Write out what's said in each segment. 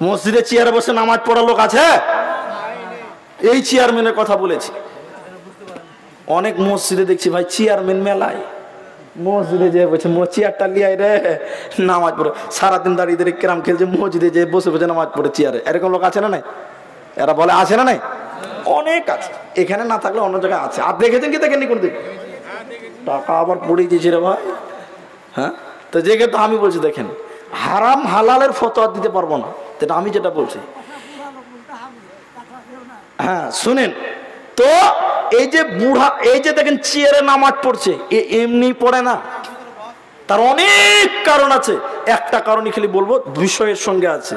মসজিদে চেয়ারে বসে নামাজ পড়া লোক আছে? এই চেয়ারম্যানের কথা বলেছি। অনেক মসজিদে দেখছি ভাই চেয়ারম্যান মেলায়, মসজিদে যে বলছে চেয়ারটা লিয়াই রে নামাজ পড়ে, সারাদিন দাঁড়িয়ে দাঁড়িয়ে ক্যারাম খেলছে, মসজিদে যে বসে বসে নামাজ পড়ে চেয়ারে। এরকম লোক আছে না নাই? এরা বলে আছে না নাই? অনেক আছে, এখানে না থাকলে অন্য জায়গায় আছে। আর দেখেছেন কি দেখেননি কোন দিন? টাকা আবার পড়ে দিয়েছে রে ভাই। হ্যাঁ, তো জেগে তো আমি বলছি দেখেন, হারাম হালালের ফতোয়া দিতে পারবো না, যেটা আমি যেটা বলছি। হ্যাঁ শুনেন তো, এই যে বুড়া, এই যে দেখেন চেয়ারে নামাজ পড়ছে, এমনি পড়ে না, তার অনেক কারণ আছে। একটা কারণই খালি বলবো, বিষয়ের সঙ্গে আছে।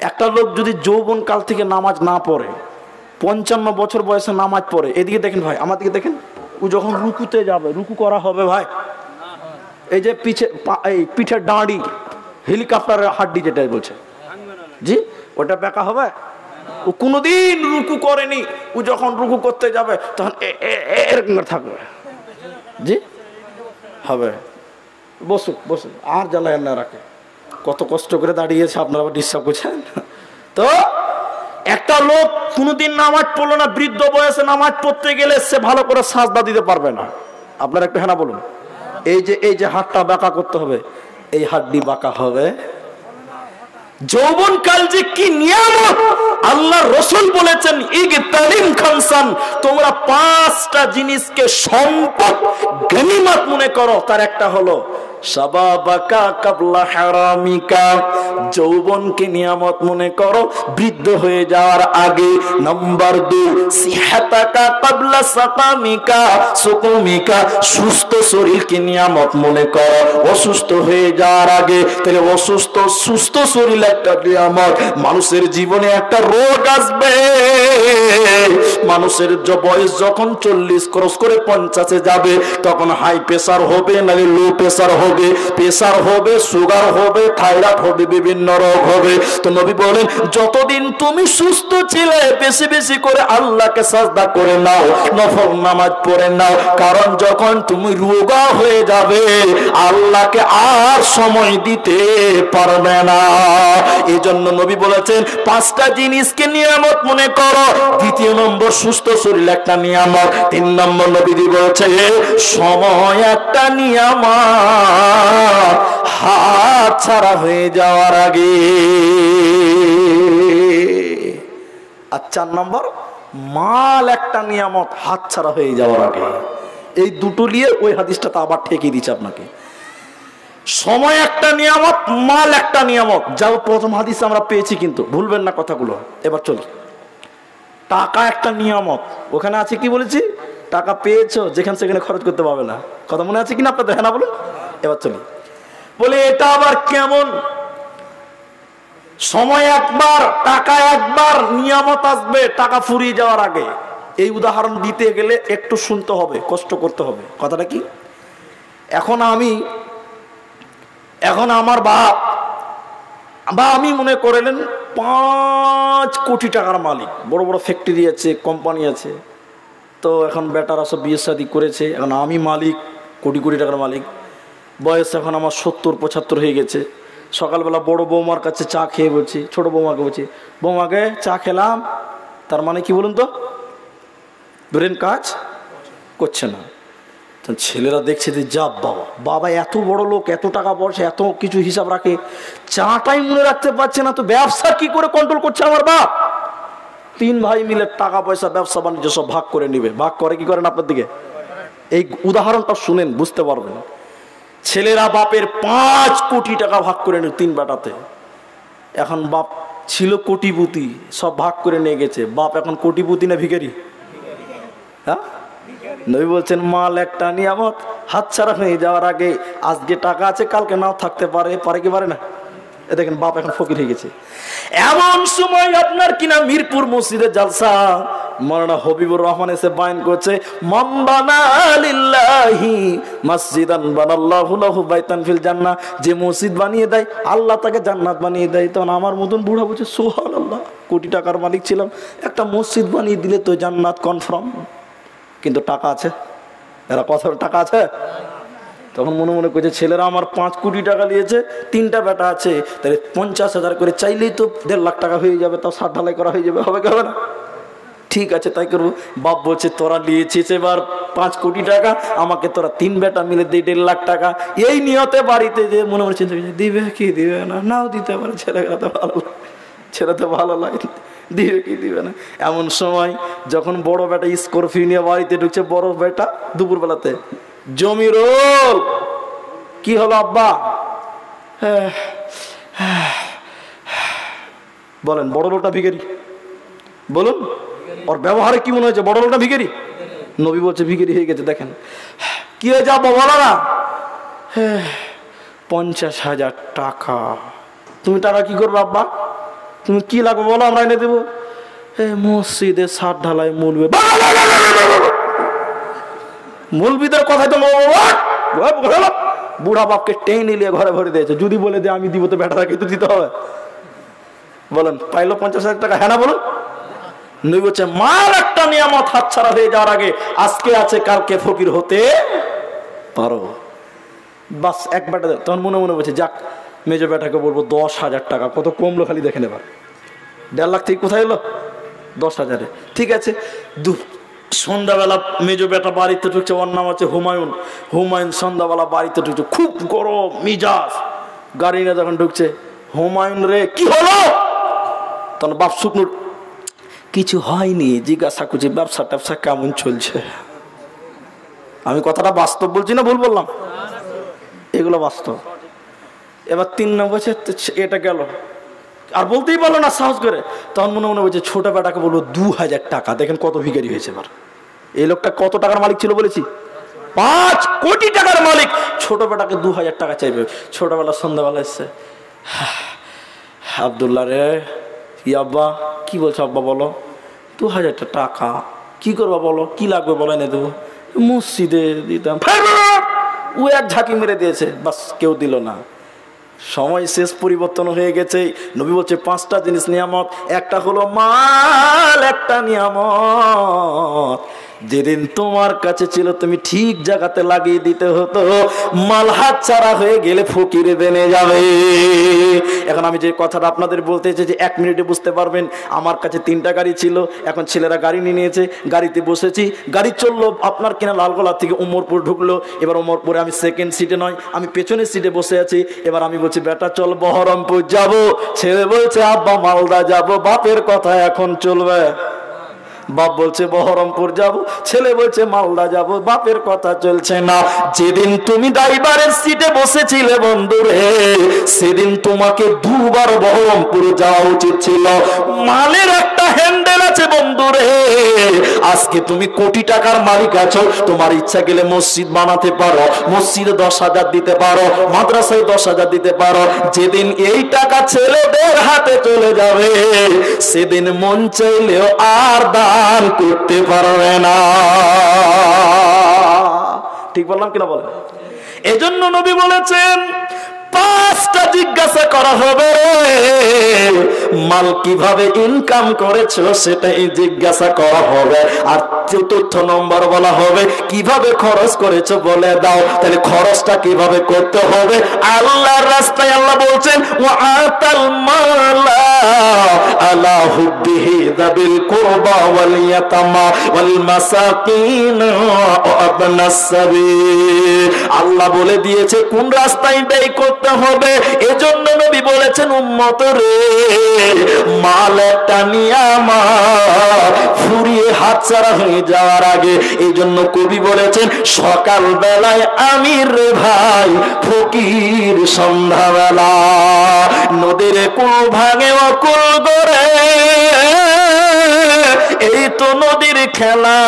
একটা লোক যদি যৌবন কাল থেকে নামাজ না পড়ে, 55 বছর বয়সে নামাজ পড়ে, এদিকে দেখেন ভাই, আমার দিকে দেখেন, ও যখন রুকুতে যাবে, রুকু করা হবে ভাই, এই যে এই পিঠের দাঁড়ি, হেলিকপ্টারের হাড্ডি যেটা বলছে জি, ওটা বেঁকা হবে। ও কোনোদিন রুকু করেনি, ও যখন রুকু করতে যাবে তখন এরকম থাকবে জি, হবে। বসুন বসুন, আর জ্বালায় না রাখে, কত কষ্ট করে দাঁড়িয়েছে, আপনারা আবার ডিস্টার্ব করছেন। তো একটা লোক কোনোদিন নামাজ পড়লো না, বৃদ্ধ বয়সে নামাজ পড়তে গেলে সে ভালো করে সাজদা দিতে পারবে না। আপনারা একটু হ্যাঁ বলুন। এই যে হাতটা বাঁকা করতে হবে, এই হাড্ডি বাঁকা হবে। যৌবনকাল যে কি নিয়ামত, আল্লাহ রাসূল বলেছেন ইগতানিম খামসান, তোমরা 5টা জিনিসকে সম্পদ গনিমত মনে করো। তার একটা হলো শাবাবাকা কাবলা হারামিকা, যৌবনকে নিয়ামত মনে করো বৃদ্ধ হয়ে যাওয়ার আগে। নাম্বার 2 সিহাতাকা কাবলা সাকামিকা সুকুমিকা, সুস্থ শরীরকে নিয়ামত মনে করো অসুস্থ হয়ে যাওয়ার আগে। তাহলে অসুস্থ সুস্থ শরীর একটা নিয়ামত। মানুষের জীবনে একটা রোগ আসবে, মানুষের বয়স যখন 40 ক্রস করে 50-এ যাবে, তখন হাই প্রেসার হবে, নাকি লো প্রেসার হবে, প্রেসার হবে, সুগার হবে, থাইরয়েড হবে, বিভিন্ন রোগ হবে। তো নবী বলেন যতদিন তুমি সুস্থ ছিলে বেশি বেশি করে আল্লাহকে সাজদা করে নাও, নফল নামাজ পড়ে নাও, কারণ যখন তুমি রোগা হয়ে যাবে আল্লাহকে আর সময় দিতে পারবে না। এই জন্য নবী বলেছেন 5টা জিনিসকে নিয়ামত মনে করো। 2 নম্বর সুস্থ শরীর একটা নিয়ামত। 3 নম্বর নবীজি বলেছে সময় একটা নিয়ামত, হাত ছাড়া হয়ে যাওয়ার আগে। আর 4 নম্বর মাল একটা নিয়ামত, হাত ছাড়া হয়ে যাওয়ার আগে। এই দুটো নিয়ে ওই হাদিসটা তো আবার ঠেকিয়ে দিচ্ছে আপনাকে। সময় একটা নিয়ামত, মাল একটা নিয়ামত, যাও প্রথম হাদিস আমরা পেয়েছি, কিন্তু ভুলবেন না কথাগুলো। এবার চলি, টাকা একটা নিয়ামত, ওখানে আছে কি বলেছি, টাকা পেয়েছো যেখানে সেখানে খরচ করতে পারবে না, কথা মনে আছে কিনা আপনাদের? হ্যাঁ না বলুন। এবার চলি, বলে এটা আবার কেমন? সময় একবার, টাকা একবার, নিয়ামত আসবে টাকা ফুরিয়ে যাওয়ার আগে। এই উদাহরণ দিতে গেলে একটু শুনতে হবে, কষ্ট করতে হবে। কথাটা কি, এখন আমার বাপ বা আমি মনে করেন 5 কোটি টাকার মালিক, বড় বড় ফ্যাক্টরি আছে, কোম্পানি আছে। তো এখন বেটারা সব বিয়ে শাদী করেছে, এখন আমি মালিক, কোটি কোটি টাকার মালিক। বয়স এখন আমার 70-75 হয়ে গেছে। সকালবেলা বড় বৌমার কাছে চা খেয়ে বলছি, ছোট বৌমাকে বলছি, বৌমাকে চা খেলাম। তার মানে কি বলুন তো, ব্রেন কাজ করছে না। ছেলেরা দেখছে যে যা বাবা, বাবা এত বড় লোক, এত টাকা পয়সা, এত কিছু হিসাব রাখে, চাটাই মনে রাখতে পারছে না, তো ব্যবসা কি করে কন্ট্রোল করছে আমার বাপ? 3 ভাই মিলে টাকা পয়সা, ব্যবসা বাণিজ্য সব ভাগ করে নিবে। ভাগ করে কি করেন আপনার দিকে? এই উদাহরণটা শুনেন, বুঝতে পারবেন। ছেলেরা বাপের 5 কোটি টাকা ভাগ করে নিল 3 বেটাতে। এখন বাপ ছিল কোটিপতি, সব ভাগ করে নিয়ে গেছে। বাপ এখন কোটিপতি না ভিখারি? হ্যাঁ, নবী বলছেন মাল একটা নিয়ামত, হাতছাড়া হয়ে যাওয়ার আগে। আজকে টাকা আছে, কালকে নাও থাকতে পারে, পারে কি পারে না? এ দেখেন বাপ এখন ফকির হয়ে গেছে। এমন সময় আপনার কিনা মিরপুর মসজিদে জালসা, মাওলানা হবিবুর রহমান এসে বয়ান করছে, মান বানা লিল্লাহি মসজিদান বানাল্লাহু লাহু বাইতান ফিল জান্নাহ, যে মসজিদ বানিয়ে দেয় আল্লাহ তাকে জান্নাত বানিয়ে দেয়। তখন আমার মতন বুড়া বলছে সুবহানাল্লাহ, কোটি টাকার মালিক ছিলাম, একটা মসজিদ বানিয়ে দিলে তো জান্নাত কনফার্ম। কিন্তু টাকা আছে, এরা কথা টাকা আছে, তখন মনে মনে করছে ছেলেরা আমার 5 কোটি টাকা নিয়েছে, 3টা বেটা আছে, তাহলে 50,000 করে চাইলেই তো 1.5 লাখ টাকা হয়ে যাবে, তাও 60 ঢালাই করা হয়ে যাবে, হবে কি হবে না? ঠিক আছে তাই করবো। বাপ বলছে তোরা নিয়েছিস এবার 5 কোটি টাকা, আমাকে তোরা 3 বেটা মিলে দিয়ে 1.5 লাখ টাকা। এই নিয়তে বাড়িতে যে মনে মনে চিন্তা করছে দিবে কি দিবে না, নাও দিতে পারে, ছেলেরা তো ভালো লাগে, ছেলে তো ভালো লাগে, দিবে কি দিবে না। এমন সময় যখন বড় বেটা স্করপিও নিয়ে বাড়িতে ঢুকছে, বড় বেটা দুপুরবেলাতে, জমিরুল কি হলো আব্বা? বলেন বড় লোকটা ভিখারি, বলুন ওর ব্যবহারে কি মনে হয়েছে বড় লোকটা ভিখারি? নবী বলছে ভিখারি হয়ে গেছে। দেখেন কি হয়েছে আব্বা বলো না। 50,000 টাকা। তুমি টাকা কি করবে আব্বা? তুমি কি লাগবে বলো, আমরা এনে দেবো। মসজিদে 60 ঢালাই মূলবে, মূলবিদের কথাই তো বুড়া বাপকে টেনে নিয়ে ঘরে ভরে দিয়েছে। যদি বলে দে আমি দিব তো বেটারা কিন্তু দিতে হবে। বলেন পাইলো 50,000 টাকা, হ্যাঁ না বলুন? নবী বলছে মাল একটা নিয়ামত হাতছাড়া হয়ে যাওয়ার আগে আজকে আছে কালকে ফকির হতে পারো। বাস এক বেটা। তখন মনে মনে বলছে যাক মেজো বেটাকে বলবো 10,000 টাকা, কত কমলো খালি দেখেন এবার। 1.5 লাখ থেকে কোথায় এলো? 10,000-এ। ঠিক আছে। সন্ধ্যাবেলা মেজো বেটা বাড়িতে ঢুকছে, ওর নাম আছে হুমায়ুন। হুমায়ুন সন্ধ্যাবেলা বাড়িতে ঢুকছে, খুব গরম মিজাজ, গাড়ি নিয়ে যখন ঢুকছে, হুমায়ুন রে কি হলো? তখন বাপ শুকনো, কিছু হয়নি, জিজ্ঞাসা করছি ব্যবসা ট্যাবসা কেমন চলছে। আমি কথাটা বাস্তব বলছি না ভুল বললাম? এগুলো বাস্তব। এবার 3 নম্বর এটা গেল, আর বলতেই পারলো না সাহস করে। তখন মনে মনে বলছে ছোট বেটাকে বলবো 2,000 টাকা। দেখেন কত ভিখারি হয়েছে এবার। এই লোকটা কত টাকার মালিক ছিল বলেছি? 5 কোটি টাকার মালিক। ছোট বেটাকে 2,000 টাকা চাইবে। ছোটবেলা সন্ধ্যাবেলা এসছে, আব্দুল্লাহ রে কি আব্বা? কি বলছো আব্বা বলো? 2,000 টাকা কি করবা বলো, কি লাগবে বলো এনে দেবো। মসজিদে দিতাম। ও এক ঝাঁকি মেরে দিয়েছে, বাস কেউ দিল না। সময় শেষ, পরিবর্তন হয়ে গেছে। নবী বলছে 5টা জিনিস নিয়ামত, একটা হলো মাল, একটা নিয়ামত যেদিন তোমার কাছে ছিল তুমি ঠিক জায়গাতে লাগিয়ে দিতে হতো। মাল হাত ছাড়া হয়ে গেলে ফকির বেনে যাবে। এখন আমি যে কথাটা আপনাদের বলতে চাই যে 1 মিনিটে বুঝতে পারবেন। আমার কাছে 3টা গাড়ি ছিল, এখন ছেলেরা গাড়ি নিয়ে নিয়েছে, গাড়িতে বসেছি, গাড়ি চললো আপনার কিনা লালগোলা থেকে উমরপুর ঢুকলো। এবার উমরপুরে আমি সেকেন্ড সিটে নয়, আমি পেছনের সিটে বসে আছি। এবার আমি বলছি বেটা চল বহরমপুর যাব। ছেলে বলছে আব্বা মালদা যাব। বাপের কথা এখন চলবে? বাপ বলছে বহরমপুর যাব, ছেলে বলছে মালদা যাব, বাপের কথা চলছে না। যেদিন তুমি ড্রাইভারের সিটে বসেছিলে বন্ধুরে, সেদিন তোমাকে 2 বার বহরমপুর যাওয়া উচিত ছিল। মালের একটা হ্যান্ডেল আছে বন্ধুরে। আজকে তুমি কোটি টাকার মালিক আছো, তোমার ইচ্ছা গেলে মসজিদ বানাতে পারো, মসজিদে 10,000 দিতে পারো, মাদ্রাসায় 10,000 দিতে পারো। যেদিন এই টাকা ছেলেদের হাতে চলে যাবে, সেদিন মন চাইলেও আর দান করতে পারবে না। ঠিক বললাম কিনা বলেন? এজন্য নবী বলেছেন 5টা জিজ্ঞাসা করা হবে। মাল কিভাবে ইনকাম করেছো সেটাই জিজ্ঞাসা করা হবে। আর 4র্থ নম্বর বলা হবে কিভাবে খরচ করেছো বলে দাও। তাহলে খরচটা কিভাবে করতে হবে? আল্লাহর রাস্তায় আল্লাহ বলছেন ওয়া আতাল মালা আলা হুব্বিহি যাবিল কুরবা ওয়াল ইয়াতামা ওয়াল মাসাকিন ওয়া আবনাস সাবিল। আল্লাহ বলে দিয়েছে কোন রাস্তায় ব্যয় করতে হবে। এজন্য নবী বলেছেন উম্মত রে, মাল একটা নিয়ামত, ফুরিয়ে হাতছাড়া হয়ে যাওয়ার আগে। এই জন্য কবি বলেছেন সকাল বেলায় আমির রে ভাই, ফকির সন্ধ্যাবেলা। নদীর কুল ভাঙে অকুল গড়ে, এই তো নদীর খেলা।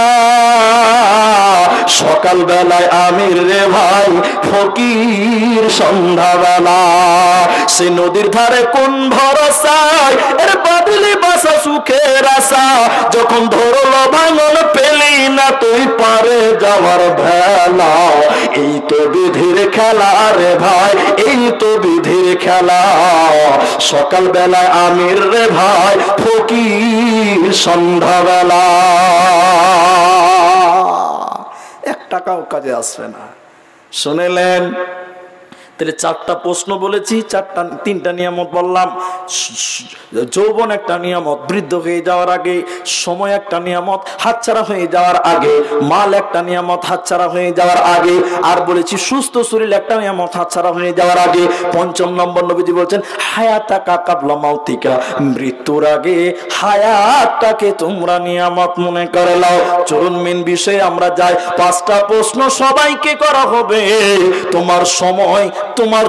সকাল বেলায় আমির রে ভাই, ফকির সন্ধ্যাবেলা। সে নদীর ধারে কোন ভরসায় এর বাদলি বাসা সুখের আশা। যখন ধরলো ভাঙন পেলি না তুই পারে যাওয়ার ভেলা। এই তো বিধির খেলা রে ভাই, এই তো বিধির খেলা। সকাল বেলায় আমির রে ভাই, ফকির সন্ধ্যাবেলা। 1 টাকাও কাজে আসবে না। শুনেলেন? তাহলে চারটা প্রশ্ন বলেছি, তিনটা নিয়ামত বললাম। যৌবন একটা নিয়ামত, বৃদ্ধ হয়ে যাওয়ার আগে। সময় একটা নিয়ামত, হাতছাড়া হয়ে যাওয়ার আগে। মাল একটা নিয়ামত, হাতছাড়া হয়ে যাওয়ার আগে। আর বলেছি সুস্থ শরীর একটা নিয়ামত, হাতছাড়া হয়ে যাওয়ার আগে। পঞ্চম নম্বর নবীজি বলছেন হায়াতাকা কাবলা মাউতিকা, মৃত্যুর আগে হায়াতটাকে তোমরা নিয়ামত মনে করে নাও। চলুন মেন বিষয়ে আমরা যাই। পাঁচটা প্রশ্ন সবাইকে করা হবে। তোমার সময়, তোমার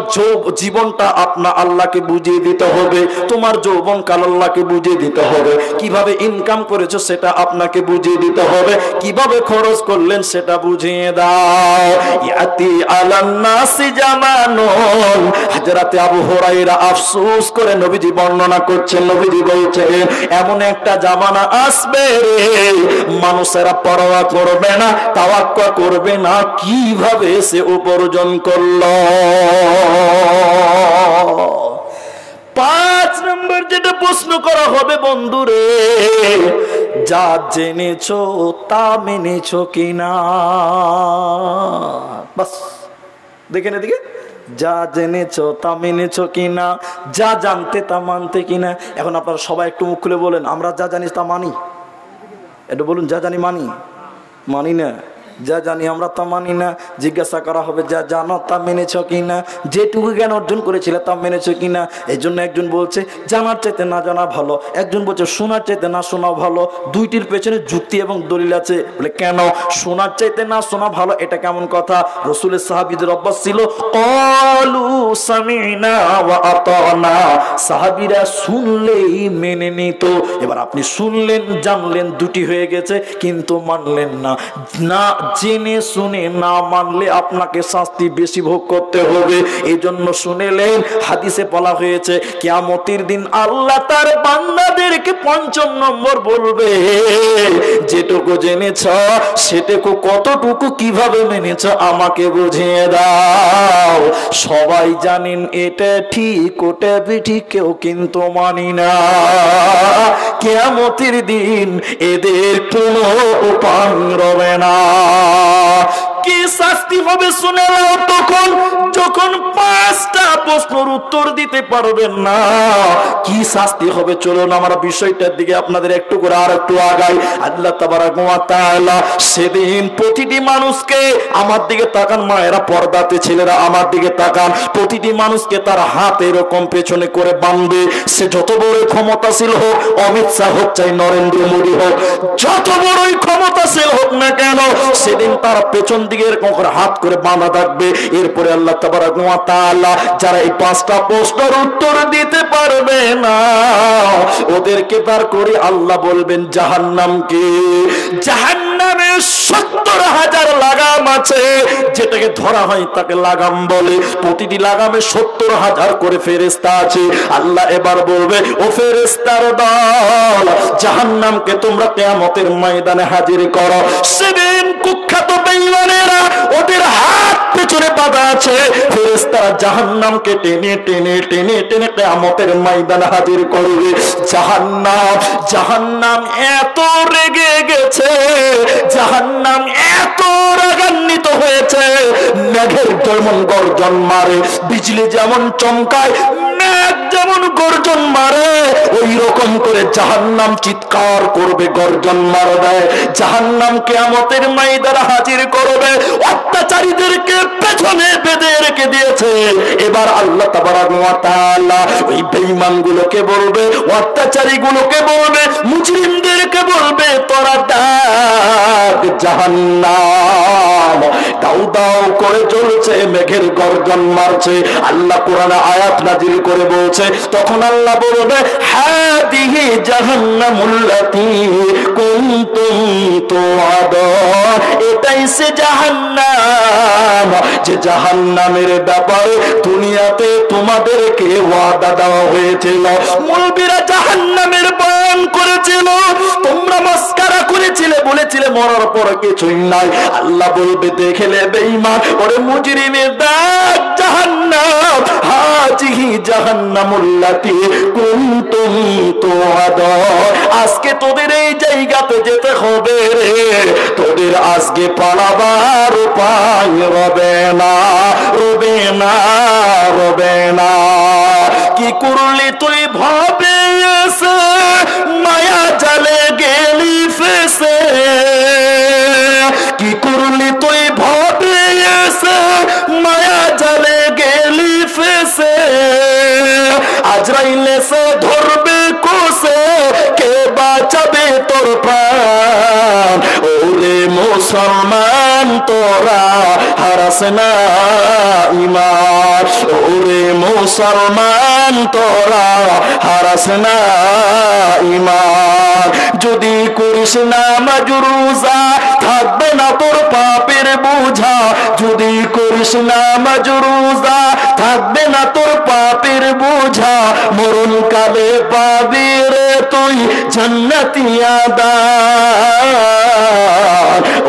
জীবনটা আপনা আল্লাহকে বুঝিয়ে দিতে হবে। তোমার যৌবন কাল আল্লাহকে বুঝিয়ে দিতে হবে। কিভাবে ইনকাম করেছো সেটা আপনাকে বুঝিয়ে দিতে হবে। কিভাবে খরচ করলেন সেটা বুঝিয়ে দাও। ইয়াতি আলান নাসি জামানুন, হযরতে আবু হুরায়রা আফসোস করে নবীজি বর্ণনা করছেন। নবীজি বলছেন এমন একটা জামানা আসবে মানুষেরা পরোয়া করবে না, তাওয়াক্কুল করবে না কিভাবে সে উপার্জন করলো। 5 নম্বর যেটা প্রশ্ন করা হবে বন্ধুরে, যা জেনেছো তা মেনেছো কিনা। বাস দেখেন এদিকে, যা জেনেছো তা মেনেছো কিনা, যা জানতে তা মানতে কিনা। এখন আপনারা সবাই একটু মুখ খুলে বলেন আমরা যা জানি তা মানি। একটু বলুন যা জানি মানি। মানি না। যা জানি আমরা তা মানি না। জিজ্ঞাসা করা হবে যা জানো তা মেনেছ কিনা, যেটুকু জ্ঞান অর্জন করেছিলে তা মেনেছ কিনা। এই জন্য একজন বলছে জানার চাইতে না জানা ভালো, একজন বলছে শোনার চাইতে না শোনা ভালো। দুইটির পেছনে যুক্তি এবং দলিল আছে। বলে কেন শোনার চাইতে না শোনা ভালো, এটা কেমন কথা? রাসূলের সাহাবীদের অভ্যাস ছিল ক্বালু সামি'না ওয়া আতা'না, সাহাবীরা শুনলেই মেনে নিত। এবার আপনি শুনলেন জানলেন দুটি হয়ে গেছে, কিন্তু মানলেন না। না জেনে শুনে না মানলে আপনাকে শাস্তি বেশি ভোগ করতে হবে। এই জন্য শুনেলেন হাদিসে বলা হয়েছে কিয়ামতের দিন আল্লাহ তার বান্দাদেরকে ৫ম নম্বর বলবে যেটুকু জেনেছ সেটুকু কতটুকু কিভাবে মেনেছ আমাকে বুঝিয়ে দাও। সবাই জানেন এটা ঠিক ওটা বেঠিক, কেউ কিন্তু মানি না। কিয়ামতের দিন এদের কোনো উপায় রবে না। কি শাস্তি হবে শুনে নাও তখন, যখন 5টা প্রশ্নের উত্তর দিতে পারবেন না। কি শাস্তি হবে চলুন আমরা বিষয়টার দিকে আপনাদের একটু করে আর একটু আগাই। আল্লাহ তাবারাক ওয়া তাআলা সেদিন প্রতিটি মানুষকে, আমার দিকে তাকান মায়েরা, পর্দাতে ছেলেরা আমার দিকে তাকান, প্রতিটি মানুষকে তার হাত এরকম পেছনে করে বাঁধবে। সে যত বড় ক্ষমতাশীল হোক, অমিত শাহ হোক চাই নরেন্দ্র মোদী হোক, যত বড়ই ক্ষমতাশীল হোক না কেন, সেদিন তার পেছন দিকে এরকম করে হাত করে বাঁধা থাকবে। এরপরে আল্লাহ তাবারাক ওয়া তাআলা যারা এই 5টা প্রশ্নের উত্তর দিতে পারবে না ওদেরকে তার করে আল্লাহ বলবেন জাহান্নামকে। জাহান্নামে ৭০,০০০ লাগাম আছে, যেটাকে ধরা হয় তাকে লাগাম বলে। প্রতিটি লাগামে ৭০,০০০ করে ফেরেশতা আছে। আল্লাহ এবার বলবে ও ফেরেশতার দল, জাহান্নামকে তোমরা কিয়ামতের ময়দানে হাজির করো। সেদিন কুখ্যাত বেঈমানেরা ওদের হাত পেছনে বাঁধা আছে, ফেরেশতারা জাহান্নামকে টেনে টেনে টেনে টেনে কিয়ামতের ময়দানে হাজির করবে। জাহান্নাম এত রেগে গেছে, জাহান্নাম এত রাগান্বিত হয়েছে, মেঘের যেমন গর্জন মারে, বিজলি যেমন চমকায়, মেঘ যেমন গর্জন মারে, ওই রকম করে জাহান্নাম চিৎকার করবে, গর্জন মারবে। জাহান্নাম কিয়ামতের ময়দানে হাজির করবে। অত্যাচারীদেরকে পেছনে বেঁধে রেখে দিয়েছে। এবার আল্লাহ তাবারাক ওয়া তাআলা ওই বেঈমানগুলোকে বলবে, অত্যাচারীগুলোকে বলবে, মুজরিমদেরকে বলবে তোরা ডাক জাহান্নাম। দাউ দাউ করে জ্বলছে, মেঘের গর্জন মারছে। আল্লাহ কোরআনে আয়াত নাজিল করে বলছে, তখন আল্লাহ বলবে হাদিহি জাহান্নামুল্লাতী কুনতুম তুআদুন, এটাই সে জাহান্নাম যে জাহান্নামের ব্যাপারে দুনিয়াতে তোমাদেরকে ওয়াদা দেওয়া হয়েছিল। মুলবিরা জাহান্নাম জাহান্নামের বয়ান করেছিল, তোমরা মস্কারা করেছিলে, বলেছিলে মরার পর কিছুই নাই। আল্লাহ বলবে দেখলে বেঈমান, ওরে মুজরিমের দাগ জাহান্নাম, হাজিহি জাহান্নামুল্লাতী কুনতুম তুআদুন। আজকে তোদের এই জায়গাতে যেতে হবে রে, তোদের আজকে পালাবার উপায় রবে না, রবে না, রবে না। কি করলি তুই ভাবে এসে, মায়া জালে গেলি ফেসে। কি করলি তুই ভাবে এসে, মায়া জালে গেলি ফেসে। আজরাইল এসে ধরবে কোসে, কে বাঁচাবে তোর প্রাণ। ওরে মুসলমান তোরা হারাস না ঈমান, ওরে মুসলমান তোরা হারাস না ঈমান। যদি করিস নামাজ রোজা, থাকবে না তোর পাপের বোঝা। যদি করিস নামাজ রোজা, থাকবে না তোর পাপের বোঝা। মরণ কালে পাবি রে তুই জান্নাতি আদান।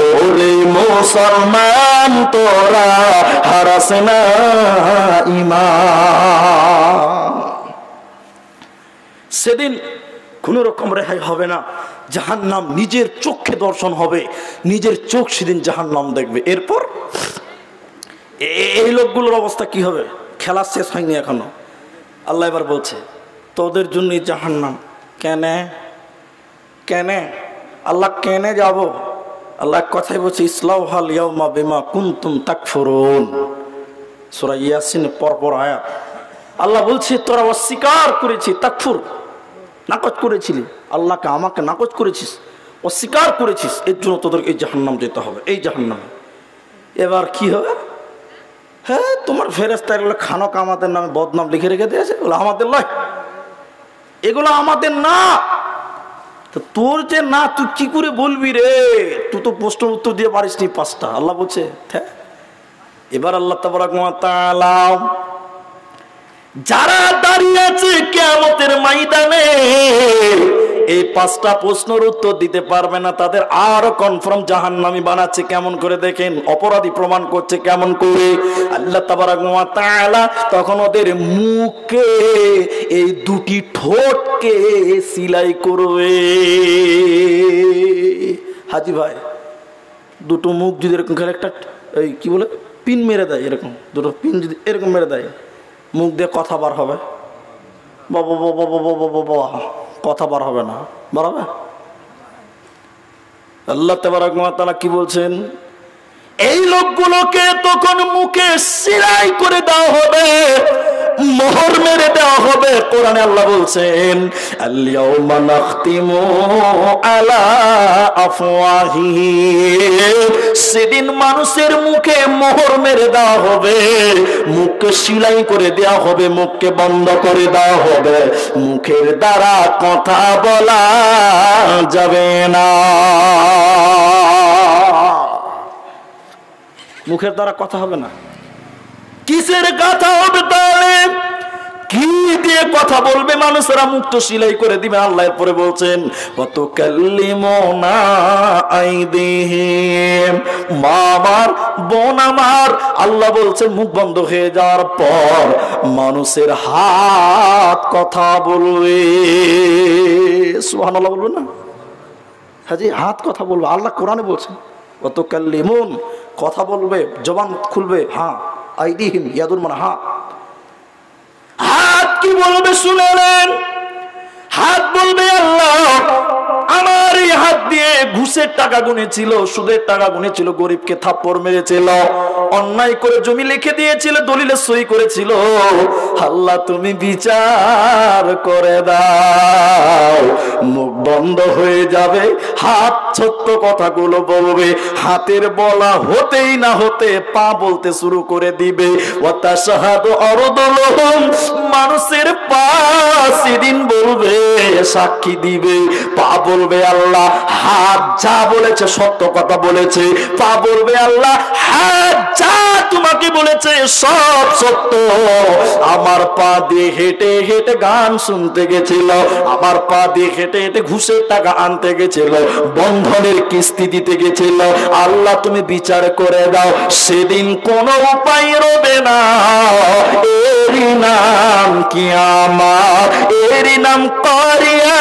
ওরে মুসলমান তোরা হারাস না ঈমান। সেদিন কোন রকম রেহাই হবে না, জাহান্নাম নিজের চোখে দর্শন হবে, নিজের চোখ সেদিন জাহান্নাম দেখবে। এরপর এই লোকগুলোর অবস্থা কি হবে? খেলা শেষ হয়নি এখনো। আল্লাহ এবার বলছে তোদের জন্য জাহান্নাম। কেন কেন আল্লাহ কেনে যাব? আল্লাহ কথাই বলছে ইসলাউহাল ইয়াউমা বিমা কুনতুম তাকফুরুন, সূরা ইয়াসিন পরপর আয়াত। আল্লাহ বলছে তোরা অস্বীকার করেছিস, তাকফুর নাকচ করেছিলি, আল্লাহকে আমাকে নাকচ করেছিস, অস্বীকার করেছিস, এর জন্য তোদের এই জাহান্নাম যেতে হবে, এই জাহান্নামে। এবার কি হবে? হ্যাঁ, তোমার ফেরেশতা এগুলো খানক আমাদের নামে বদনাম লিখে রেখে দিয়েছে, এগুলো আমাদের নয়, এগুলো আমাদের না। তো তোর যে না, তুই কি করে বলবি রে? তুই তো প্রশ্ন উত্তর দিয়ে পারিস নি 5টা। আল্লাহ বলছে হ্যাঁ। এবার আল্লাহ তাবারাক ওয়া তাআলা যারা দাঁড়িয়ে আছে কিয়ামতের ময়দানে, এই 5টা প্রশ্নের উত্তর দিতে পারবে না, তাদের আরো কনফার্ম জাহান্নামী বানাচ্ছে। কেমন করে দেখেন, অপরাধী প্রমাণ করছে কেমন করে। আল্লাহ তাবারাক ওয়া তাআলা তখন ওদের মুখে এই 2টি ঠোঁটকে সিলাই করবে। হাজি ভাই, 2টো মুখ যদি এরকম খেলে একটা এই কি বলে পিন মেরে দেয়, এরকম 2টো পিন যদি এরকম মেরে দেয়, মুখ দিয়ে কথা বার হবে? বাবা বাবা বাবা বাবা, কথা বার হবে না, বার হবে? আল্লাহ তাবারাক ওয়া তাআলা কি বলছেন? এই লোকগুলোকে তখন মুখে সিলাই করে দেওয়া হবে, মোহর মেরে দেওয়া হবে। কোরআনে আল্লাহ বলছেন আল-ইয়াউমা নাখতিমু আলা আফওয়াহিহিম, সেদিন মানুষের মুখে মোহর মেরে দেওয়া হবে, মুখকে সিলাই করে দেওয়া হবে, মুখকে বন্ধ করে দেওয়া হবে, মুখের দ্বারা কথা বলা যাবে না। মুখের দ্বারা কথা হবে না। কিসের কথা হবে তাহলে? কি দিয়ে কথা বলবে মানুষেরা? মুখ তো সিলাই করে দিবে। আল্লাহ পরে বলছেন কত কাল্লিমুনা আইদিহিম, মা আমার, বোন আমার, আল্লাহ বলছেন মুখ বন্ধ হয়ে যাওয়ার পর মানুষের হাত কথা বলবে। সুবহানাল্লাহ বলবে না? হাজি, হাত কথা বলবে। আল্লাহ কোরআনে বলছেন কত কাল্লিমুন, কথা বলবে, জবান খুলবে। হ্যাঁ, আইদিহিম ইয়াদুর মানে হাত। হাত কি বলবে শুনেলেন? হাত বলবে আল্লাহ আমার এই হাত দিয়ে ঘুষের টাকা গুনেছিল, সুদের টাকা গুনেছিল, গরিবকে থাপ্পড় মেরেছিল, অন্যায় করে জমি লিখে দিয়েছিল, দলিলে সই করেছিল। আল্লাহ তুমি বিচার করে দাও। মুখ বন্ধ হয়ে যাবে, হাত ছোট্ট কথাগুলো বলবে, হাতের বলা হতেই না হতে পা বলতে শুরু করে দিবে। ওয়াতাশহাদু আরদুলহুম, মানুষের পা সেদিন বলবে, সাক্ষী দিবে। পা বলবে আল্লাহ হাত যা বলেছে সত্য কথা বলেছে। পা বলবে আল্লাহ হাত যা তোমাকে বলেছে সব সত্য। আমার পা দিয়ে হেঁটে হেঁটে গান শুনতে গেছিল, আমার পা দিয়ে হেঁটে হেঁটে ঘুষের টাকা আনতে গেছিল, বন্ধনের কিস্তি দিতে গেছিল। আল্লাহ তুমি বিচার করে দাও, সেদিন কোনো উপায় রবে না। এরই নাম কিয়ামত, এরই নাম কারিয়া।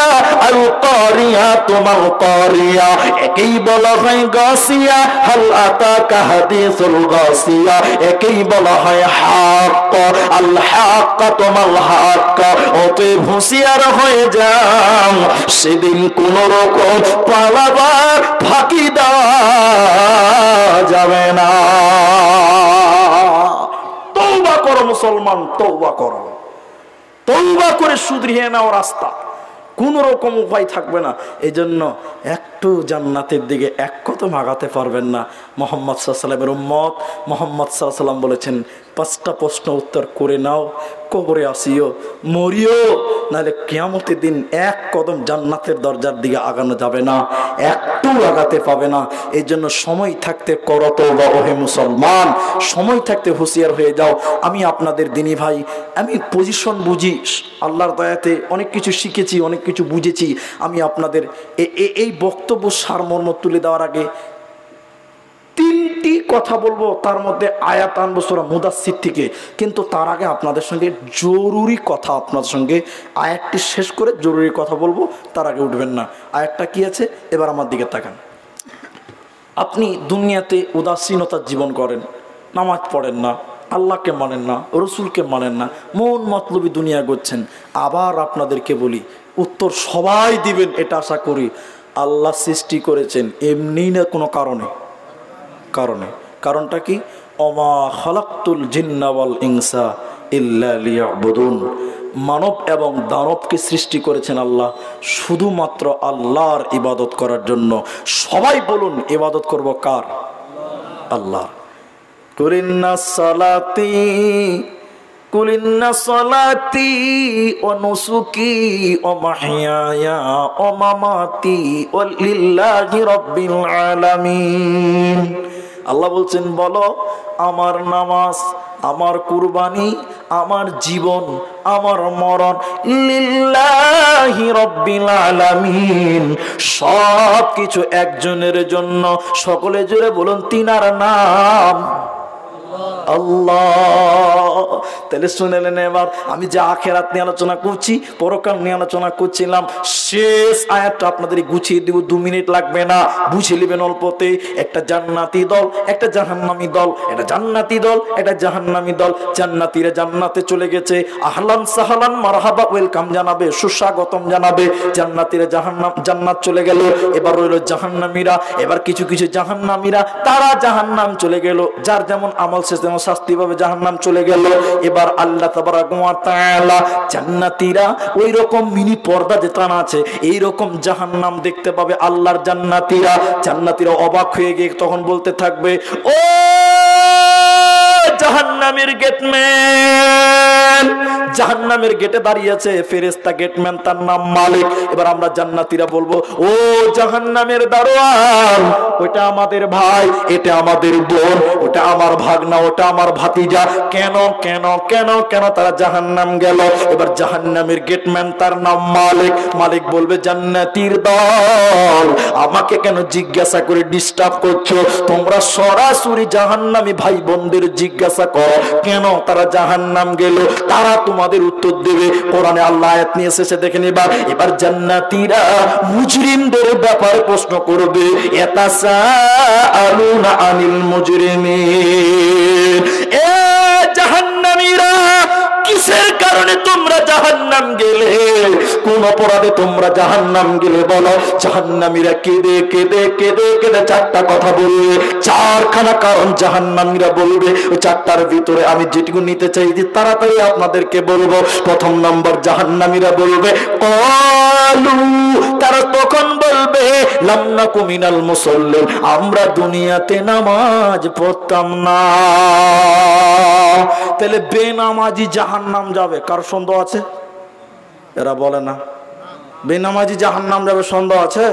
আল কারিয়া তোমার কারিয়া, একেই বলা হয় গাসিয়া। হাল আতাকা হাদিসুল গাসিয়া, একেই বলা হয় হক। আল হক তোমার হক। অতএব হুঁশিয়ার হয়ে যাও, সেদিন কোন রকম পালাবার ফাঁকি দেওয়া যাবে না। তওবা করো মুসলমান, তওবা করো, তওবা করে শুধরিয়ে নাও রাস্তা। কোন রকম উপায় থাকবে না। এই জন্য একটু জান্নাতের দিকে এক কদম আগাতে পারবেন না। মুহাম্মদ সাল্লাল্লাহু আলাইহি ওয়াসাল্লামের উম্মত মুহাম্মদ সাল্লাল্লাহু আলাইহি ওয়াসাল্লাম বলেছেন, 5টা প্রশ্ন উত্তর করে নাও, কবরে আসিও, মরিও, নাহলে কিয়ামতের দিন এক কদম জান্নাতের দরজার দিকে আগানো যাবে না, একটু আগাতে পাবে না। এই জন্য সময় থাকতে করো তওবা ওহে মুসলমান, সময় থাকতে হুঁশিয়ার হয়ে যাও। আমি আপনাদের দিনী ভাই, আমি পজিশন বুঝি, আল্লাহর দয়াতে অনেক কিছু শিখেছি, অনেক কিছু বুঝেছি। আমি আপনাদের এই বক্তব্য সারমর্ম তুলে দেওয়ার আগে 3টি কথা বলবো, তার মধ্যে আয়াত আনবো সূরা মুদাসসির থেকে। কিন্তু তার আগে আপনাদের সঙ্গে জরুরি কথা, আপনাদের সঙ্গে আয়াতটি শেষ করে জরুরি কথা বলবো, তার আগে উঠবেন না। আয়াতটা কি আছে এবার আমার দিকে তাকান। আপনি দুনিয়াতে উদাসীনতার জীবন করেন, নামাজ পড়েন না, আল্লাহকে মানেন না, রসুলকে মানেন না, মন মতলবি দুনিয়া করছেন। আবার আপনাদেরকে বলি, উত্তর সবাই দিবেন এটা আশা করি। আল্লাহ সৃষ্টি করেছেন এমনি না, কোনো কারণে। কারণটা কি? ওমা খালাকতুল জিন্না ওয়াল ইনসা ইল্লা লিয়াবুদুন। মানব এবং দানবকে সৃষ্টি করেছেন আল্লাহ শুধুমাত্র আল্লাহর ইবাদত করার জন্য। সবাই বলুন, ইবাদত করব কার? আল্লাহ। কুলিন্না সালাতি কুলিন্না সালাতি ওয়া নুসুকি ওয়া মাহইয়ায়া ওয়া মামাতি লিল্লাহি রাব্বিল আলামিন। আল্লাহ বলছেন, বলো আমার নামাজ, আমার কুরবানি, আমার জীবন, আমার মরণ লিল্লাহি রাব্বিল আলামিন, সব কিছু একজনের জন্য। সকলে জুড়ে বলুন তিনার নাম আল্লাহ। তাহলে শুনেলেন, এবার আমি যে আখিরাত নিয়ে আলোচনা করছি, পরকাল নিয়ে আলোচনা করছিলাম, শেষ আয়াতটা আপনাদের গুছিয়ে দিব, 2 মিনিট লাগবে না, বুঝে নেবেন অল্পতে। একটা জান্নাতি দল, একটা জাহান্নামী দল, একটা জান্নাতি দল, একটা জাহান্নামী দল। জান্নাতীরা জান্নাতে চলে গেছে, আহলান সাহলান মারহাবা ওয়েলকাম জানাবে, সুস্বাগতম জানাবে। জান্নাতীরা জান্নাত চলে গেল। এবার রইল জাহান্নামীরা। এবার কিছু কিছু জাহান্নামীরা তারা জাহান্নাম চলে গেল, যার যেমন আমল সে যেমন শাস্তি পাবে, জাহান্নাম চলে গেল। এবার আল্লাহ তাবারাক ওয়া তাআলা জান্নাতীরা ওই রকম মিনি পর্দা যে টানা আছে, এই রকম জাহান্নাম দেখতে পাবে আল্লাহর জান্নাতীরা। জান্নাতীরা অবাক হয়ে গিয়ে তখন বলতে থাকবে, ও জাহান্নামের গেটম্যান। জাহান্নামের গেটে দাঁড়িয়ে আছে ফেরেশতা গেটম্যান, তার নাম মালিক। এবার আমরা জান্নাতীরা বলবো, ও জাহান্নামের দারোয়ান, ওটা আমাদের ভাই, এটা আমাদের বোন, ওটা আমার ভাগনা, ওটা আমার ভাতিজা। কেন কেন কেন কেন তারা জাহান্নাম গেল? এবার জাহান্নামের গেটম্যান, তার নাম মালিক। মালিক বলবে, জান্নাতীর দল, আমাকে কেন জিজ্ঞাসা করে ডিস্টার্ব করছো? তোমরা সরাসরি জাহান্নামী ভাই বোনদের জিজ্ঞাসা করো কেন তারা জাহান্নাম গেল, তারা তোমাদের উত্তর দেবে। কোরআনে আল্লাহ আয়াত নিয়ে এসেছে, দেখে নিবা। এবার জান্নাতীরা মুজরিমদের ব্যাপারে প্রশ্ন করবে, ইয়াতাসাআলুনা আনিল মুজরিমিন। এ জাহান্নামীরা, কিসের কারণে তোমরা জাহান্নাম গেলে? কোন অপরাধে তোমরা জাহান্নাম গেলে বলো? জাহান্নামীরা কেঁদে কেঁদে কেঁদে কেঁদে 4টা কথা বলবে, 4খানা কারণ জাহান্নামীরা বলবে। ওই 4টার ভিতরে আমি যেটুকু নিতে চাই যে তাড়াতাড়ি আপনাদেরকে বলবো। প্রথম নম্বর, জাহান্নামীরা বলবে, ক্বালু, তারা তখন বলবে, লাম নাকু মিনাল মুসাল্লিন, আমরা দুনিয়াতে নামাজ পড়তাম না। তাহলে বেনামাজি জাহান্নাম যাবে, কার সন্দেহ আছে? এরা বলে না বেনামাজি জাহান্নাম যাবে, সন্দেহ আছে?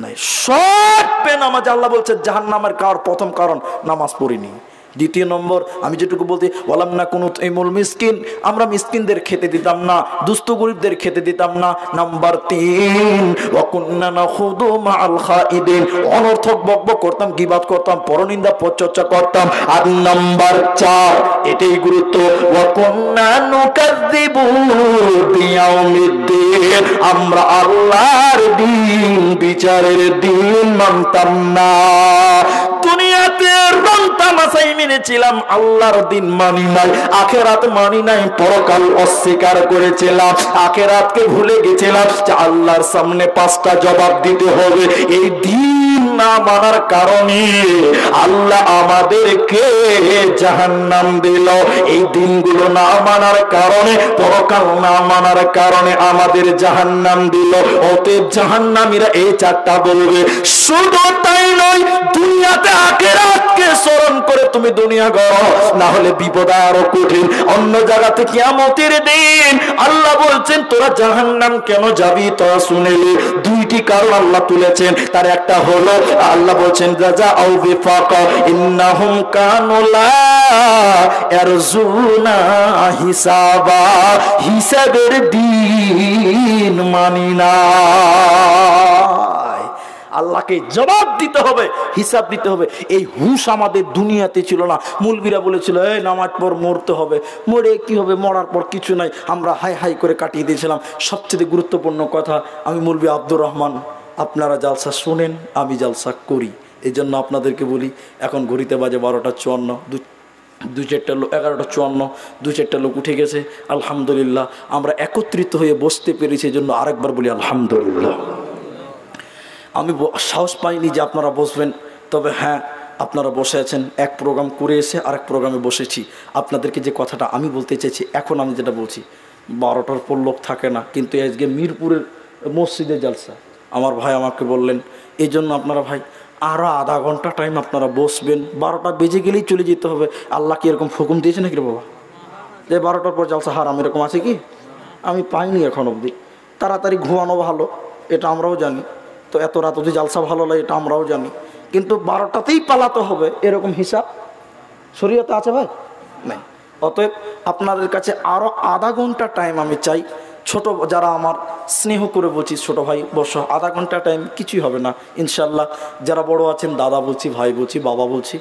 নাই। সব বেনামাজি, আল্লাহ বলছে জাহান্নামের প্রথম কারণ নামাজ পড়িনি। দ্বিতীয় নম্বর আমি যেটুকু বলতে ওয়ালাম না কুনুত ইমুল মিসকিন, আমরা মিসকিনদের খেতে দিতাম না, দুস্থ গরিবদের খেতে দিতাম না। নাম্বার 3 ওয়া কুননা নাখুদু মাআল খাইদিন, অনর্থক বকবক করতাম, গীবাত করতাম, পরনিন্দা পরচর্চা করতাম। আর নাম্বার 4 এটাই গুরুত্ব, ওয়া কুননা নুকাযযিবু বিয়াউমিদ্দিন, আমরা আল্লাহর দিন বিচারের দিন মানতাম না। দুনিয়াতে রং তামাশাই মেনেছিলাম, আল্লাহর দিন মানি নাই, আখিরাত মানি নাই, পরকাল অস্বীকার করেছিলাম, আখিরাতকে ভুলে গেছিলাম যে আল্লাহর সামনে 5টা জবাব দিতে হবে। এই দিন না মানার কারণে আল্লাহ আমাদেরকে জাহান্নাম দিল। এই দিনগুলো না মানার কারণে, পরকাল না মানার কারণে আমাদের জাহান্নাম দিল। অতএব জাহান্নামীরা এই 4টা বলবে। শুধু তাই নয়, দুনিয়াতে আখিরাতকে স্মরণ করে তুমি দুনিয়া গড়ো, না হলে বিপদ আরো কঠিন। অন্য জায়গাতে কিয়ামতের দিন আল্লাহ বলছেন তোরা জাহান্নাম কেন যাবি, তোরা শুনেলি। 2টি কারণ আল্লাহ তুলেছেন, তার একটা হলো আল্লাহ বলছেন জাযাউ বিফাকা ইন্নাহুম কানু লা ইয়ারজুনা হিসাবা, হিসাবের দিন মানি না। আল্লাহকে জবাব দিতে হবে, হিসাব দিতে হবে। এই হুঁশ আমাদের দুনিয়াতে ছিল না। মুলবিরা বলেছিল এই নামাজ পর মরতে হবে, মরে কি হবে, মরার পর কিছু নাই, আমরা হাই হাই করে কাটিয়ে দিয়েছিলাম। সবচেয়ে গুরুত্বপূর্ণ কথা, আমি মুলবি আব্দুর রহমান, আপনারা জালসা শোনেন, আমি জালসা করি, এই জন্য আপনাদেরকে বলি। এখন ঘড়িতে বাজে 12:54, 2-4টা লোক 11:54, 2-4টা লোক উঠে গেছে। আলহামদুলিল্লাহ, আমরা একত্রিত হয়ে বসতে পেরেছি, এই জন্য আরেকবার বলি আলহামদুলিল্লাহ। আমি সাহস পাইনি যে আপনারা বসবেন, তবে হ্যাঁ আপনারা বসে আছেন। এক প্রোগ্রাম করে এসে আরেক প্রোগ্রামে বসেছি। আপনাদেরকে যে কথাটা আমি বলতে চাইছি, এখন আমি যেটা বলছি, 12টার পর লোক থাকে না, কিন্তু আজকে মিরপুরের মসজিদে জালসা। আমার ভাই আমাকে বললেন এই জন্য আপনারা ভাই আরও আধা ঘন্টা টাইম আপনারা বসবেন, 12টা বেজে গেলেই চলে যেতে হবে। আল্লাহ কি এরকম হুকুম দিয়েছে নাকি রে বাবা যে 12টার পর জালসা হারাম? এরকম আছে কি? আমি পাইনি এখন অবধি। তাড়াতাড়ি ঘুমানো ভালো, এটা আমরাও জানি, তো এত রাত অবধি জালসা ভালো লাগে এটা আমরাও জানি, কিন্তু 12টাতেই পালাতে হবে এরকম হিসাব শরীয়তে আছে ভাই? নেই। অতএব আপনাদের কাছে আরও আধা ঘন্টা টাইম আমি চাই। ছোট যারা আমার স্নেহ করে বলছি, ছোট ভাই বসো, আধা ঘন্টা টাইম কিছুই হবে না ইনশাল্লাহ। যারা বড় আছেন দাদা বলছি, ভাই বলছি, বাবা বলছি,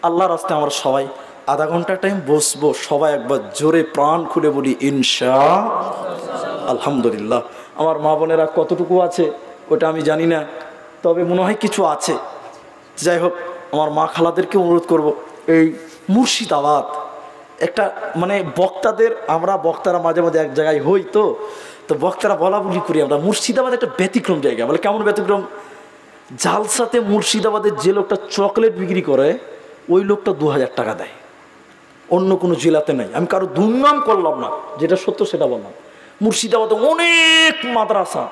আল্লাহর রাস্তায় আমরা সবাই আধা ঘন্টা টাইম বসবো। সবাই একবার জোরে প্রাণ খুলে বলি ইনশা আলহামদুলিল্লাহ। আমার মা বোনেরা কতটুকু আছে ওটা আমি জানি না, তবে মনে হয় কিছু আছে। যাই হোক, আমার মা খালাদেরকে অনুরোধ করব, এই মুর্শিদাবাদ একটা মানে বক্তাদের, আমরা বক্তারা মাঝে মাঝে এক জায়গায় হই, তো বক্তারা বলা বলি করি আমরা, মুর্শিদাবাদ একটা ব্যতিক্রম জায়গা। বলে কেমন ব্যতিক্রম? জালসাতে মুর্শিদাবাদের যে লোকটা চকলেট বিক্রি করে ওই লোকটা 2000 টাকা দেয়, অন্য কোনো জেলাতে নাই। আমি কারো দুর্নাম করলাম না, যেটা সত্য সেটা বললাম। মুর্শিদাবাদে অনেক মাদ্রাসা,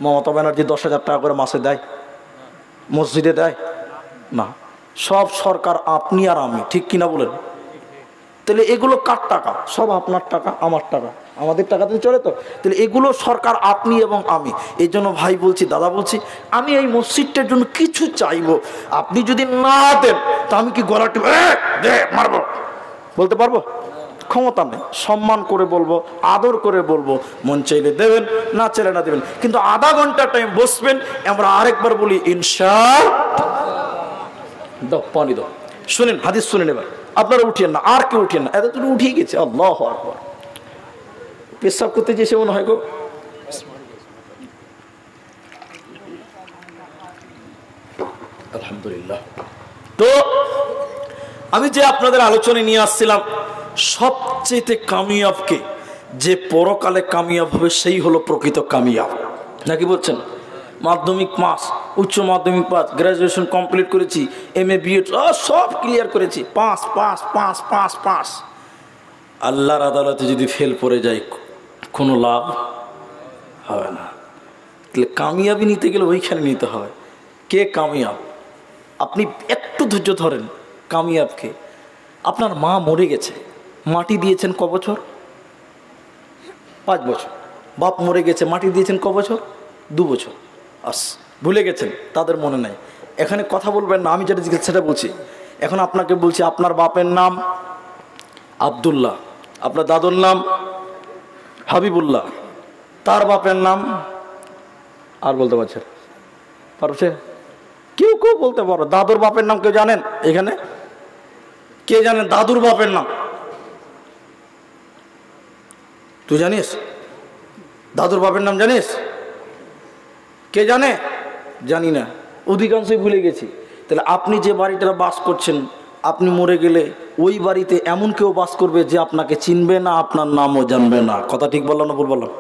মমতা ব্যানার্জি 10,000 টাকা করে মাসে দেয়, মসজিদে দেয় না, সব সরকার, আপনি আর আমি, ঠিক কিনা বলেন? তাহলে এগুলো কার টাকা? সব আপনার টাকা, আমার টাকা, আমাদের টাকাতে চলে তো। তাহলে এগুলো সরকার, আপনি এবং আমি। এই জন্য ভাই বলছি, দাদা বলছি, আমি এই মসজিদটার জন্য কিছু চাইবো। আপনি যদি না দেন তা আমি কি গলাটি মারবো? বলতে পারবো? ক্ষমতা নেই। সম্মান করে বলবো, আদর করে বলবো, মন চাইলে দেবেন, না চাইলে না দেবেন, কিন্তু আধা ঘন্টা টাইম বসবেন। আমরা আরেকবার বলি ইনশাআল্লাহ। দাও পানি দাও, শুনেন হাদিস শুনেন এবার। আপনারা উঠিয়েন না, আর কেউ উঠিয়েন না, এত তুমি উঠিয়ে গেছে। আল্লাহু আকবার। পেশাব করতে যেসে মনে হয় গো। আলহামদুলিল্লাহ। তো আমি যে আপনাদের আলোচনায় নিয়ে আসছিলাম, সবচেয়ে কামিয়াবকে, যে পরকালে কামিয়াব হবে সেই হলো প্রকৃত কামিয়াব, নাকি বলছেন? মাধ্যমিক পাস, উচ্চ মাধ্যমিক পাস, গ্র্যাজুয়েশন কমপ্লিট করেছি, MA BA সব ক্লিয়ার করেছি, pass pass pass pass pass. আল্লাহর আদালতে যদি ফেল পড়ে যায় কোনো লাভ হবে না। তাহলে কামিয়াবি নিতে গেলে ওইখানে নিতে হয়। কে কামিয়াব? আপনি একটু ধৈর্য ধরেন। কামিয়াবকে, আপনার মা মরে গেছে, মাটি দিয়েছেন ক বছর? 5 বছর। বাপ মরে গেছে, মাটি দিয়েছেন ক বছর? 2 বছর। ভুলে গেছেন, তাদের মনে নাই। এখানে কথা বলবেন না, আমি যেটা জিজ্ঞেস সেটা বলছি। এখন আপনাকে বলছি, আপনার বাপের নাম আব্দুল্লাহ, আপনার দাদুর নাম হাবিবুল্লাহ, তার বাপের নাম আর বলতে পারছে পারছে? কেউ কেউ বলতে পারো। দাদুর বাপের নাম কেউ জানেন এখানে? কে জানেন দাদুর বাপের নাম? তুই জানিস দাদুর বাপের নাম? জানিস? কে জানে? জানি না, অধিকাংশই ভুলে গেছি। তাহলে আপনি যে বাড়িটা বাস করছেন, আপনি মরে গেলে ওই বাড়িতে এমন কেউ বাস করবে যে আপনাকে চিনবে না, আপনার নামও জানবে না। কথা ঠিক বললাম না ভুল বললাম?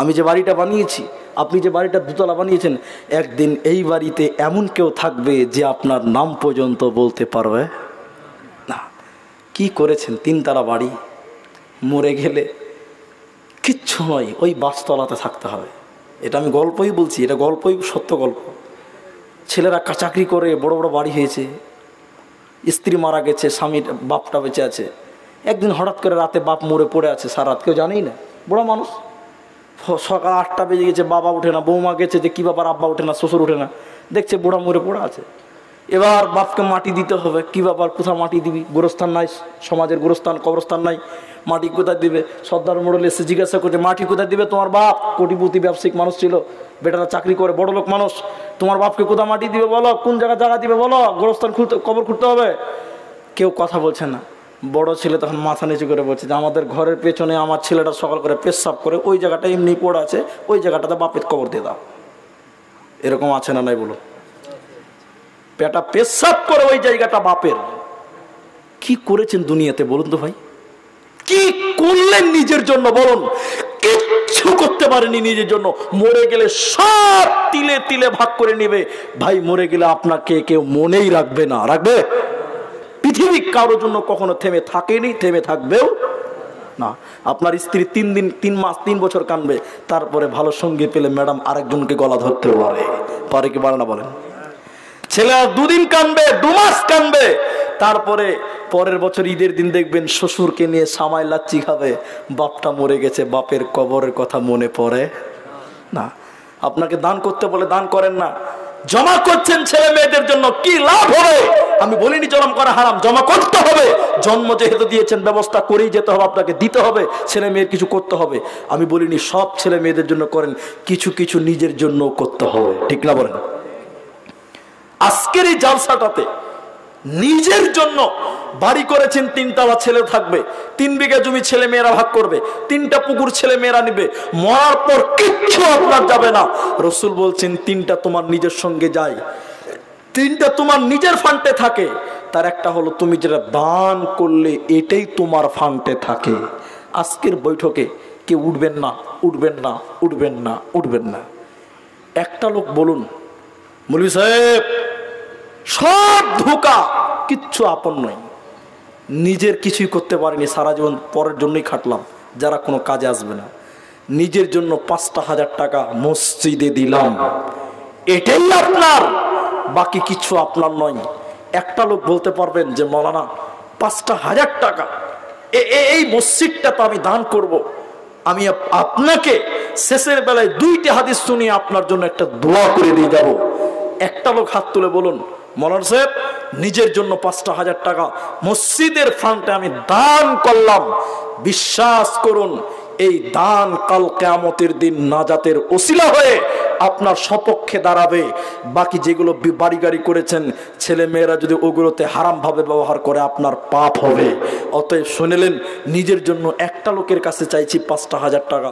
আমি যে বাড়িটা বানিয়েছি, আপনি যে বাড়িটা দুতলা বানিয়েছেন, একদিন এই বাড়িতে এমন কেউ থাকবে যে আপনার নাম পর্যন্ত বলতে পারবে না। কি করেছেন? তিনতলা বাড়ি, মরে গেলে কিচ্ছু নয়, ওই বাসতলাতে থাকতে হবে। এটা আমি গল্পই বলছি, এটা গল্পই, সত্য গল্প। ছেলেরা চাকরি করে বড় বড় বাড়ি হয়েছে, স্ত্রী মারা গেছে, স্বামীর বাপটা বেঁচে আছে। একদিন হঠাৎ করে রাতে বাপ মরে পড়ে আছে, সারা রাত কেউ জানেই না। বুড়া মানুষ, সকাল 8টা বেজে গেছে, বাবা উঠে না, বৌমা গেছে যে কী ব্যাপার, আব্বা উঠে না, শ্বশুর উঠে না, দেখছে বুড়া মরে পড়ে আছে। এবার বাপকে মাটি দিতে হবে, কী ব্যাপার, কোথাও মাটি দিবি? গোরস্থান নাই, সমাজের গোরস্থান কবরস্থান নাই, মাটি কোথায় দিবে? সর্দার মোড়ল এসে জিজ্ঞাসা করছে, মাটি কোথায় দিবে তোমার বাপ? কোটিপতি ব্যবসায়িক মানুষ ছিল, বেটারা চাকরি করে, বড় লোক মানুষ, তোমার বাপকে কোথায় মাটি দিবে বলো? কোন জায়গা দিবে বলো? গোরস্থান খুলতে, কবর খুঁড়তে হবে। কেউ কথা বলছে না। বড় ছেলে তখন মাথা নিচু করে বলছে যে আমাদের ঘরের পেছনে আমার ছেলেটা সকাল করে পেশাব করে, ওই জায়গাটা এমনি পড়ে আছে, ওই জায়গাটাতে বাপের কবর দিয়ে দাও। এরকম আছে না নাই বলো? পেটা পেশাব করে ওই জায়গাটা বাপের। কি করেছেন দুনিয়াতে বলুন তো ভাই? কি করলেন নিজের জন্য বলুন? কিচ্ছু করতে পারেনি নিজের জন্য। মরে গেলে সব তিলে তিলে ভাগ করে নেবে। ভাই মরে গেলে আপনাকে কেউ মনেই রাখবে না। রাখবে? পৃথিবী কারোর জন্য কখনো থেমে থাকেনি, থেমে থাকবেও না। আপনার স্ত্রী 3 দিন, 3 মাস, 3 বছর কাঁদবে, তারপরে ভালো সঙ্গী পেলে ম্যাডাম আরেকজনকে গলা ধরতে পারে। পারে কি পারে না বলেন? ছেলে 2 দিন কাঁদবে, 2 মাস কাঁদবে, তারপরে পরের বছর ঈদের দিন দেখবেন শ্বশুরকে নিয়ে সামাই লাচ্ছি খাবে। বাপটা মরে গেছে, বাপের কবরের কথা মনে পড়ে না। আপনাকে দান করতে বলে দান করেন না, জমা করছেন ছেলে মেয়েদের জন্য। কি লাভ হবে? আমি বলিনি জমা করা হারাম, জমা করতে হবে। জন্ম যেহেতু দিয়েছেন, ব্যবস্থা করেই যেতে হবে, আপনাকে দিতে হবে। ছেলে মেয়ের কিছু করতে হবে। আমি বলিনি সব ছেলে মেয়েদের জন্য করেন, কিছু কিছু নিজের জন্য করতে হবে। ঠিক না বলেন? আজকের এই জালসাটাতে নিজের জন্য বাড়ি করেছেন, 3 তলা, ছেলে থাকবে, 3 বিঘা জমি ছেলে মেয়েরা ভাগ করবে, 3টা পুকুর ছেলে মেয়েরা নিবে, মরার পর কিচ্ছু আপনার যাবে না। রসুল বলছেন 3টা তোমার নিজের সঙ্গে যায়, 3টা তোমার নিজের ফান্ডে থাকে। তার একটা হলো তুমি যেটা দান করলে এটাই তোমার ফান্ডে থাকে। আজকের বৈঠকে কেউ উঠবেন না, উঠবেন না, উঠবেন না, উঠবেন না। একটা লোক বলুন, মৌলভী সাহেব সব ধোঁকা, কিচ্ছু আপন নয়, নিজের কিছুই করতে পারিনি, সারা জীবন পরের জন্যই খাটলাম, যারা কোনো কাজে আসবে না। নিজের জন্য 5টা হাজার টাকা মসজিদে দিলাম, এটাই আপনার, বাকি কিছু আপনার নয়। একটা লোক বলতে পারবেন যে মৌলানা 5টা হাজার টাকা এই মসজিদটা তো আমি দান করব। আমি আপনাকে শেষের বেলায় 2টি হাদিস শুনিয়ে আপনার জন্য একটা দোয়া করে দিয়ে যাব। একটা লোক হাত তুলে বলুন, মৌলানা সাহেব নিজের জন্য 5টা হাজার টাকা মসজিদের ফান্ডে আমি দান করলাম। বিশ্বাস করুন এই দান কাল কিয়ামতের দিন নাজাতের ওসিলা হয়ে আপনার সপক্ষে দাঁড়াবে। বাকি যেগুলো বাড়ি গাড়ি করেছেন ছেলে মেয়েরা যদি ওগুলোতে হারাম ভাবে ব্যবহার করে আপনার পাপ হবে। অতএব শুনলেন, নিজের জন্য একটা লোকের কাছে চাইছি 5টা হাজার টাকা।